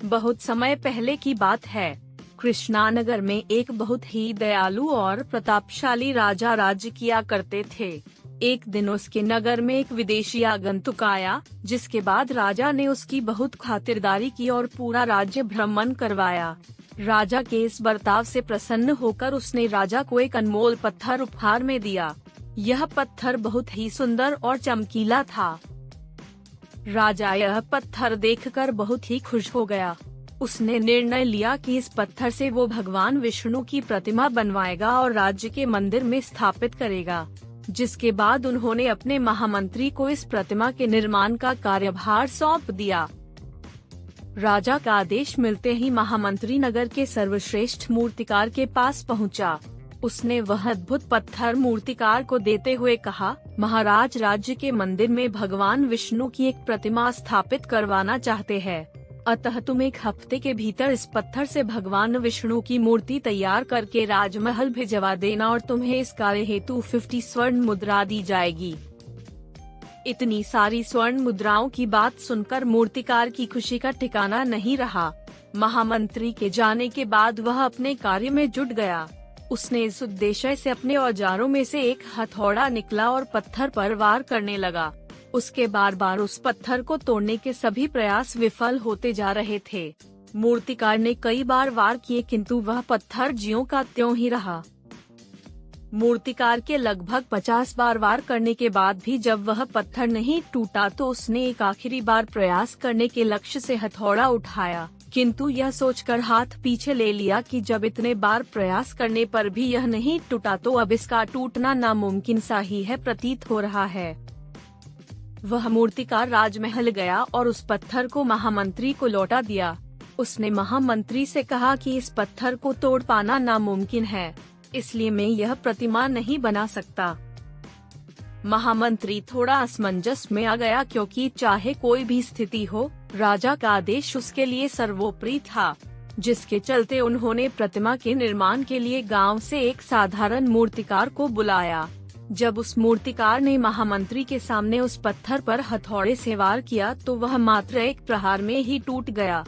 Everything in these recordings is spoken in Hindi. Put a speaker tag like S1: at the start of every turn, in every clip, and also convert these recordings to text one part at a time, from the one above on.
S1: बहुत समय पहले की बात है। कृष्णानगर में एक बहुत ही दयालु और प्रतापशाली राजा राज्य किया करते थे। एक दिन उसके नगर में एक विदेशी आगंतुक आया, जिसके बाद राजा ने उसकी बहुत खातिरदारी की और पूरा राज्य भ्रमण करवाया। राजा के इस बर्ताव से प्रसन्न होकर उसने राजा को एक अनमोल पत्थर उपहार में दिया। यह पत्थर बहुत ही सुंदर और चमकीला था। राजा यह पत्थर देखकर बहुत ही खुश हो गया। उसने निर्णय लिया कि इस पत्थर से वो भगवान विष्णु की प्रतिमा बनवाएगा और राज्य के मंदिर में स्थापित करेगा। जिसके बाद उन्होंने अपने महामंत्री को इस प्रतिमा के निर्माण का कार्यभार सौंप दिया। राजा का आदेश मिलते ही महामंत्री नगर के सर्वश्रेष्ठ मूर्तिकार के पास पहुंचा। उसने वह अद्भुत पत्थर मूर्तिकार को देते हुए कहा, महाराज राज्य के मंदिर में भगवान विष्णु की एक प्रतिमा स्थापित करवाना चाहते हैं, अतः तुम एक हफ्ते के भीतर इस पत्थर से भगवान विष्णु की मूर्ति तैयार करके राजमहल भिजवा देना और तुम्हें इस कार्य हेतु 50 स्वर्ण मुद्रा दी जाएगी। इतनी सारी स्वर्ण मुद्राओं की बात सुनकर मूर्तिकार की खुशी का ठिकाना नहीं रहा। महामंत्री के जाने के बाद वह अपने कार्य में जुट गया। उसने इस उद्देश्य से अपने औजारों में से एक हथौड़ा निकला और पत्थर पर वार करने लगा। उसके बार बार उस पत्थर को तोड़ने के सभी प्रयास विफल होते जा रहे थे। मूर्तिकार ने कई बार वार किए किंतु वह पत्थर ज्यों का त्यों ही रहा। मूर्तिकार के लगभग 50 बार वार करने के बाद भी जब वह पत्थर नहीं टूटा तो उसने एक आखिरी बार प्रयास करने के लक्ष्य से हथौड़ा उठाया, किंतु यह सोचकर हाथ पीछे ले लिया कि जब इतने बार प्रयास करने पर भी यह नहीं टूटा तो अब इसका टूटना नामुमकिन सा ही है प्रतीत हो रहा है। वह मूर्तिकार राजमहल गया और उस पत्थर को महामंत्री को लौटा दिया। उसने महामंत्री से कहा कि इस पत्थर को तोड़ पाना नामुमकिन है, इसलिए मैं यह प्रतिमा नहीं बना सकता। महामंत्री थोड़ा असमंजस में आ गया, क्योंकि चाहे कोई भी स्थिति हो, राजा का आदेश उसके लिए सर्वोपरि था, जिसके चलते उन्होंने प्रतिमा के निर्माण के लिए गांव से एक साधारण मूर्तिकार को बुलाया। जब उस मूर्तिकार ने महामंत्री के सामने उस पत्थर पर हथौड़े से वार किया तो वह मात्र एक प्रहार में ही टूट गया।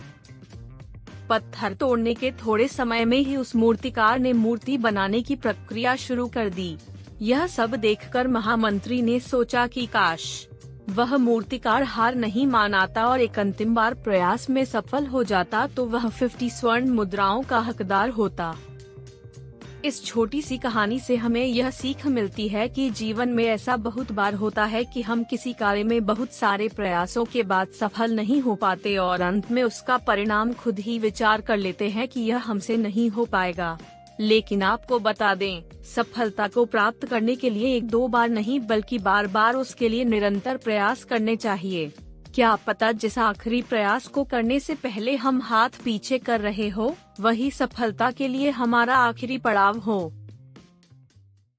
S1: पत्थर तोड़ने के थोड़े समय में ही उस मूर्तिकार ने मूर्ति बनाने की प्रक्रिया शुरू कर दी। यह सब देखकर महामंत्री ने सोचा कि काश वह मूर्तिकार हार नहीं मानता और एक अंतिम बार प्रयास में सफल हो जाता तो वह 50 स्वर्ण मुद्राओं का हकदार होता। इस छोटी सी कहानी से हमें यह सीख मिलती है कि जीवन में ऐसा बहुत बार होता है कि हम किसी कार्य में बहुत सारे प्रयासों के बाद सफल नहीं हो पाते और अंत में उसका परिणाम खुद ही विचार कर लेते हैं कि यह हमसे नहीं हो पाएगा। लेकिन आपको बता दें, सफलता को प्राप्त करने के लिए एक दो बार नहीं बल्कि बार बार उसके लिए निरंतर प्रयास करने चाहिए। क्या पता जिस आखिरी प्रयास को करने से पहले हम हाथ पीछे कर रहे हो, वही सफलता के लिए हमारा आखिरी पड़ाव हो।